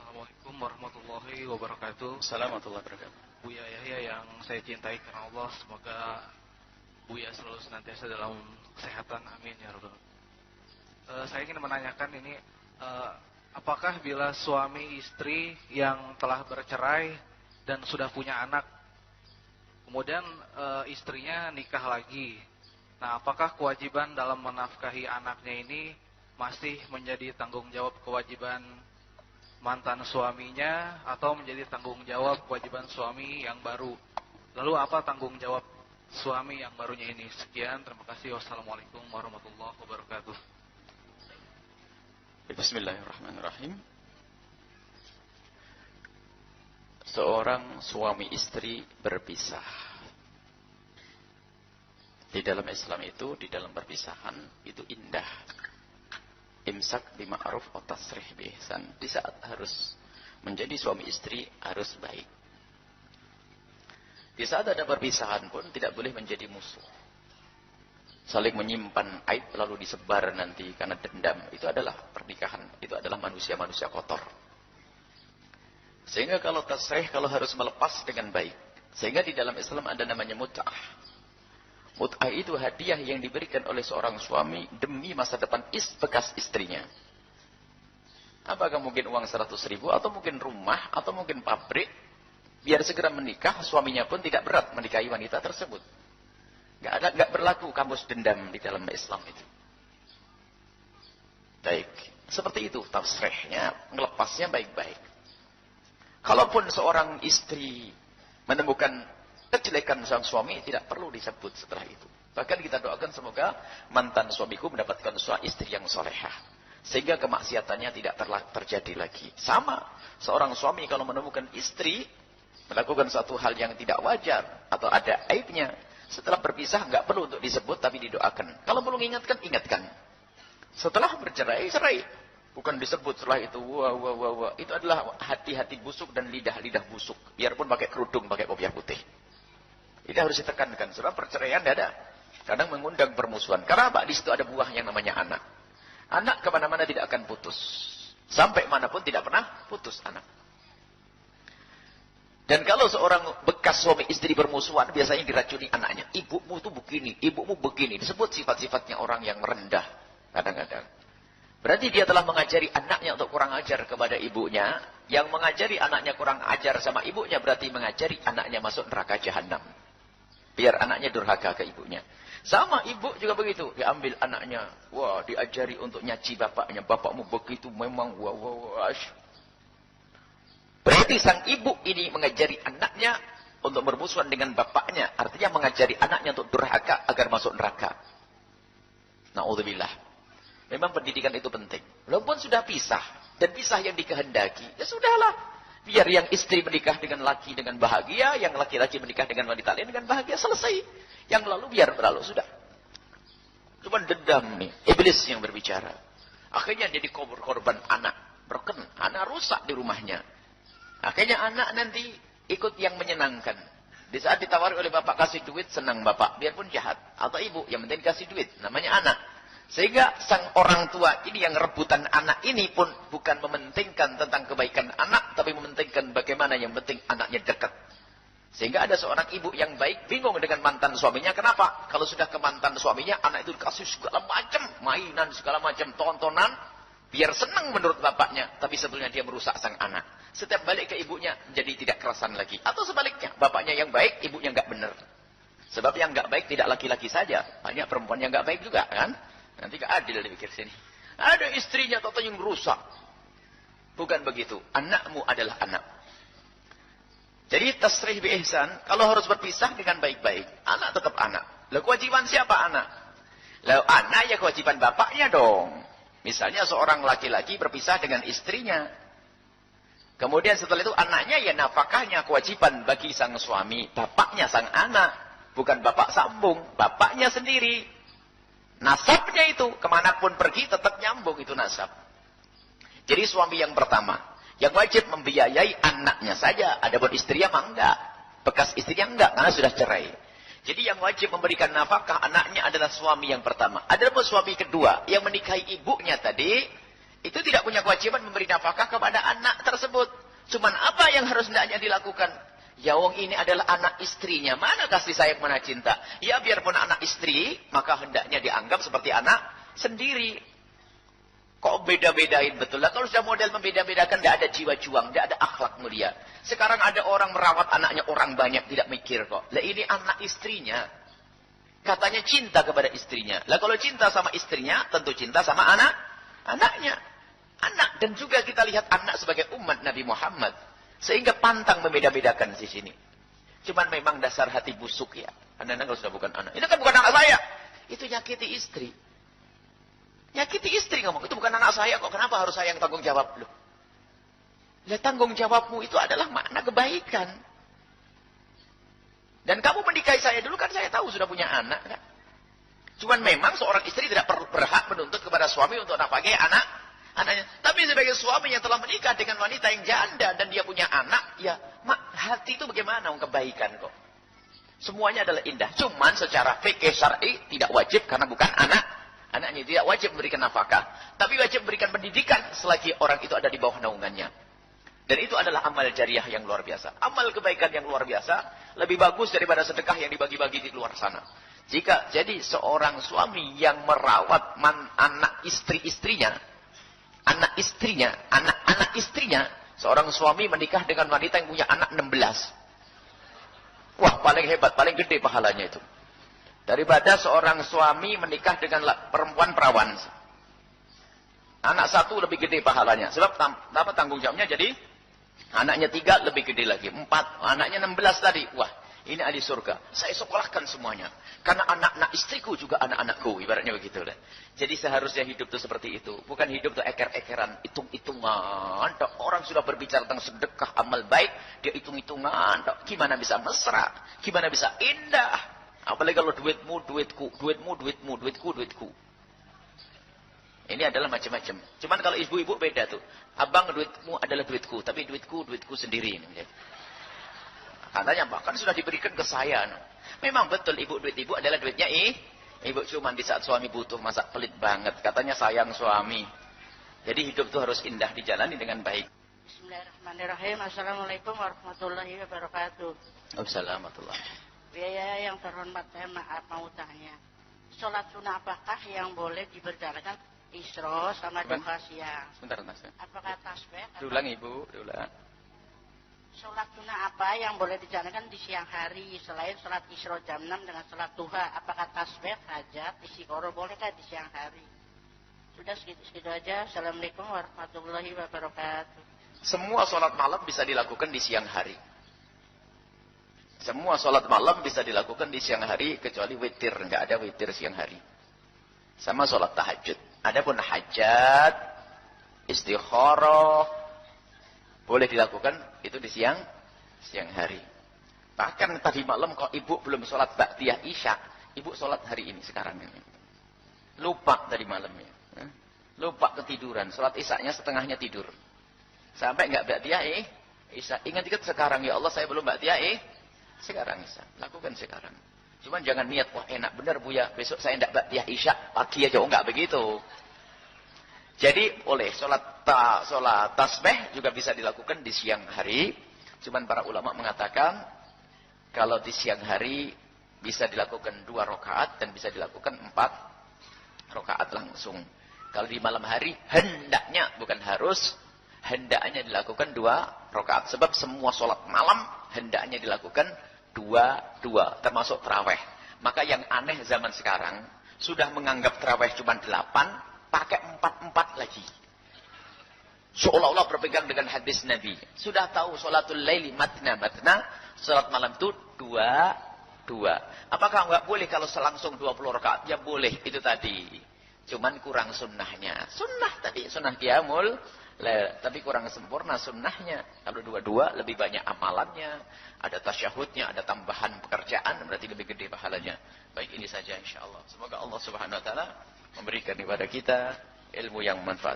Assalamualaikum warahmatullahi wabarakatuh. Assalamualaikum warahmatullahi wabarakatuh. Buya Yahya yang saya cintai karena Allah, semoga Buya selalu senantiasa dalam kesehatan, amin ya rabbal. Saya ingin menanyakan ini, apakah bila suami istri yang telah bercerai dan sudah punya anak, kemudian istrinya nikah lagi, nah apakah kewajiban dalam menafkahi anaknya ini masih menjadi tanggung jawab kewajiban mantan suaminya atau menjadi tanggung jawab kewajiban suami yang baru? Lalu apa tanggung jawab suami yang barunya ini? Sekian, terima kasih. Wassalamualaikum warahmatullahi wabarakatuh. Bismillahirrahmanirrahim. Seorang suami istri berpisah. Di dalam Islam itu, di dalam perpisahan itu indah. Imsak bima'ruf wa tasrih bi ihsan. Di saat harus menjadi suami istri harus baik. Di saat ada perpisahan pun tidak boleh menjadi musuh. Saling menyimpan aib lalu disebar nanti karena dendam. Itu adalah pernikahan. Itu adalah manusia-manusia kotor. Sehingga kalau tasrih, kalau harus melepas dengan baik. Sehingga di dalam Islam ada namanya mut'ah. Mut'ah itu hadiah yang diberikan oleh seorang suami demi masa depan bekas istrinya. Apakah mungkin uang 100.000 atau mungkin rumah atau mungkin pabrik. Biar segera menikah, suaminya pun tidak berat menikahi wanita tersebut. Gak berlaku kamus dendam di dalam Islam itu. Baik, seperti itu tasrihnya, melepasnya baik-baik. Kalaupun seorang istri menemukan kejelekan sang suami, tidak perlu disebut setelah itu. Bahkan kita doakan semoga mantan suamiku mendapatkan istri yang solehah. Sehingga kemaksiatannya tidak terjadi lagi. Sama, seorang suami kalau menemukan istri melakukan suatu hal yang tidak wajar atau ada aibnya, setelah berpisah nggak perlu untuk disebut, tapi didoakan. Kalau perlu ingatkan, ingatkan. Setelah bercerai, cerai. Bukan disebut setelah itu, wah. Itu adalah hati-hati busuk dan lidah-lidah busuk. Biarpun pakai kerudung, pakai kopiah putih. Ini harus ditekankan. Sebab perceraian tidak ada. Kadang mengundang permusuhan. Karena apa? Di situ ada buah yang namanya anak. Anak kemana-mana tidak akan putus. Sampai manapun tidak pernah putus anak. Dan kalau seorang bekas suami istri bermusuhan, biasanya diracuni anaknya. Ibumu itu begini, ibumu begini. Disebut sifat-sifatnya orang yang rendah. Kadang-kadang. Berarti dia telah mengajari anaknya untuk kurang ajar kepada ibunya. Yang mengajari anaknya kurang ajar sama ibunya, berarti mengajari anaknya masuk neraka jahanam. Biar anaknya durhaka ke ibunya. Sama ibu juga begitu. Diambil anaknya. Wah, diajari untuk nyaci bapaknya. Bapakmu begitu memang. Wah. Berarti sang ibu ini mengajari anaknya untuk bermusuhan dengan bapaknya. Artinya mengajari anaknya untuk durhaka agar masuk neraka. Na'udzubillah. Memang pendidikan itu penting. Walaupun sudah pisah. Dan pisah yang dikehendaki. Ya sudahlah. Biar yang istri menikah dengan laki dengan bahagia. Yang laki-laki menikah dengan wanita lain dengan bahagia. Selesai. Yang lalu biar berlalu. Sudah. Cuma dendam nih. Iblis yang berbicara. Akhirnya jadi korban anak. Broken. Anak rusak di rumahnya. Akhirnya anak nanti ikut yang menyenangkan. Di saat ditawari oleh bapak kasih duit, senang bapak. Biarpun jahat. Atau ibu, yang penting kasih duit. Namanya anak. Sehingga sang orang tua ini yang rebutan anak ini pun bukan mementingkan tentang kebaikan anak. Tapi mementingkan bagaimana yang penting anaknya dekat. Sehingga ada seorang ibu yang baik bingung dengan mantan suaminya. Kenapa? Kalau sudah ke mantan suaminya, anak itu dikasih segala macam. Mainan, segala macam tontonan. Biar senang menurut bapaknya. Tapi sebetulnya dia merusak sang anak. Setiap balik ke ibunya jadi tidak kerasan lagi. Atau sebaliknya, bapaknya yang baik, ibunya nggak benar. Sebab yang nggak baik tidak laki-laki saja. Banyak perempuan yang nggak baik juga kan. Nanti nggak adil dipikir sini. Ada istrinya atau yang rusak. Bukan begitu. Anakmu adalah anak. Jadi tasrih bi ihsan, kalau harus berpisah dengan baik-baik, anak tetap anak. Lalu kewajiban siapa anak? Lalu anak ya kewajiban bapaknya dong. Misalnya seorang laki-laki berpisah dengan istrinya. Kemudian setelah itu anaknya ya nafkahnya kewajiban bagi sang suami. Bapaknya sang anak. Bukan bapak sambung. Bapaknya sendiri. Nasabnya itu. Kemanapun pergi tetap nyambung itu nasab. Jadi suami yang pertama. Yang wajib membiayai anaknya saja. Adapun istrinya mah enggak. Bekas istrinya enggak. Karena sudah cerai. Jadi yang wajib memberikan nafkah anaknya adalah suami yang pertama. Adapun suami kedua. Yang menikahi ibunya tadi. Itu tidak punya kewajiban memberi nafkah kepada anak tersebut. tersebut. Cuman apa yang harus hendaknya dilakukan? Ya wong ini adalah anak istrinya. Mana kasih sayang, mana cinta? Ya biarpun anak istri, maka hendaknya dianggap seperti anak sendiri. Kok beda-bedain betul lah. Kalau sudah model membeda-bedakan, tidak ada jiwa juang, tidak ada akhlak mulia. Sekarang ada orang merawat anaknya orang banyak, tidak mikir kok. Lah ini anak istrinya. Katanya cinta kepada istrinya. Lah kalau cinta sama istrinya, tentu cinta sama anaknya. Anak, dan juga kita lihat anak sebagai umat Nabi Muhammad. Sehingga pantang membeda-bedakan di sini. Cuman memang dasar hati busuk ya. Anak-anak kalau sudah bukan anak. Itu kan bukan anak saya. Itu nyakiti istri. Nyakiti istri ngomong. Itu bukan anak saya kok. Kenapa harus saya yang tanggung jawab? Loh. Ya tanggung jawabmu itu adalah makna kebaikan. Dan kamu menikahi saya dulu kan saya tahu sudah punya anak kan. Cuman memang seorang istri tidak berhak menuntut kepada suami untuk nafkahi anaknya. Tapi sebagai suami yang telah menikah dengan wanita yang janda dan dia punya anak, ya hati itu bagaimana kebaikan kok. Semuanya adalah indah. Cuman secara fikih syar'i tidak wajib karena bukan anaknya tidak wajib memberikan nafkah. Tapi wajib memberikan pendidikan selagi orang itu ada di bawah naungannya. Dan itu adalah amal jariah yang luar biasa. Amal kebaikan yang luar biasa lebih bagus daripada sedekah yang dibagi-bagi di luar sana. Jika jadi seorang suami yang merawat anak istrinya, anak istrinya, seorang suami menikah dengan wanita yang punya anak 16. Wah, paling hebat, paling gede pahalanya itu. Daripada seorang suami menikah dengan perempuan perawan. Anak 1 lebih gede pahalanya. Sebab tanggung jawabnya jadi anaknya 3 lebih gede lagi. 4, anaknya 16 tadi. Wah, ini ahli surga. Saya sekolahkan semuanya. Karena anak-anak istriku juga anak-anakku. Ibaratnya begitu. Jadi seharusnya hidup itu seperti itu. Bukan hidup itu eker-ekeran. Hitung-hitungan. Orang sudah berbicara tentang sedekah amal baik. Dia hitung-hitungan. Gimana bisa mesra. Gimana bisa indah. Apalagi kalau duitmu, duitku. Duitmu, duitmu, duitku, duitku. Ini adalah macam-macam. Cuman kalau ibu-ibu beda tuh. Abang duitmu adalah duitku. Tapi duitku, duitku sendiri. Katanya bahkan sudah diberikan ke saya. Memang betul duit ibu adalah duitnya ibu. Cuman di saat suami butuh masa pelit banget. Katanya sayang suami. Jadi hidup itu harus indah dijalani dengan baik. Bismillahirrahmanirrahim. Assalamualaikum warahmatullahi wabarakatuh. Assalamualaikum. Ya, yang terhormat, saya mau tanya. Sholat sunnah apakah yang boleh diberjalankan isro sama duha siang? Sebentar, Mas. Apakah tasbih? Diulang Ibu, diulang. Sholat sunnah apa yang boleh dijalankan di siang hari selain sholat isro jam 6 dengan sholat duha? Apakah tasbih, hajat, istiqoroh bolehkah di siang hari? Sudah segitu aja. Assalamualaikum warahmatullahi wabarakatuh. Semua sholat malam bisa dilakukan di siang hari. Semua sholat malam bisa dilakukan di siang hari kecuali witir. Enggak ada witir siang hari. Sama sholat tahajud. Adapun hajat, istikharah boleh dilakukan itu di siang hari. Bahkan tadi malam kalau ibu belum sholat ba'diyah isya, ibu sholat hari ini sekarang ini. Lupa tadi malamnya. Lupa ketiduran. Sholat isyanya setengahnya tidur. Sampai enggak ba'diyah isya. Ingat-ingat sekarang, ya Allah saya belum ba'diyah sekarang isya. Lakukan sekarang. Cuman jangan niat, wah enak benar Buya, besok saya enggak ba'diyah isya, pagi aja. Oh enggak begitu. Jadi oleh sholat tasbih juga bisa dilakukan di siang hari. Cuman para ulama mengatakan kalau di siang hari bisa dilakukan 2 rakaat dan bisa dilakukan 4 rakaat langsung. Kalau di malam hari hendaknya, bukan harus, hendaknya dilakukan 2 rakaat. Sebab semua sholat malam hendaknya dilakukan 2 termasuk tarawih. Maka yang aneh zaman sekarang sudah menganggap tarawih cuma 8, pakai 4 lagi. Seolah-olah berpegang dengan hadis Nabi. Sudah tahu sholatul laili matna, sholat malam itu 2. Apakah enggak boleh kalau langsung 20 rakaat? Ya boleh, itu tadi. Cuman kurang sunnahnya. Sunnah tadi, sunnah qiyamul tapi kurang sempurna sunnahnya. Kalau 2 lebih banyak amalannya, ada tasyahudnya, ada tambahan pekerjaan, berarti lebih gede pahalanya. Baik, ini saja insyaallah. Semoga Allah Subhanahu wa taala memberikan kepada kita ilmu yang manfaat.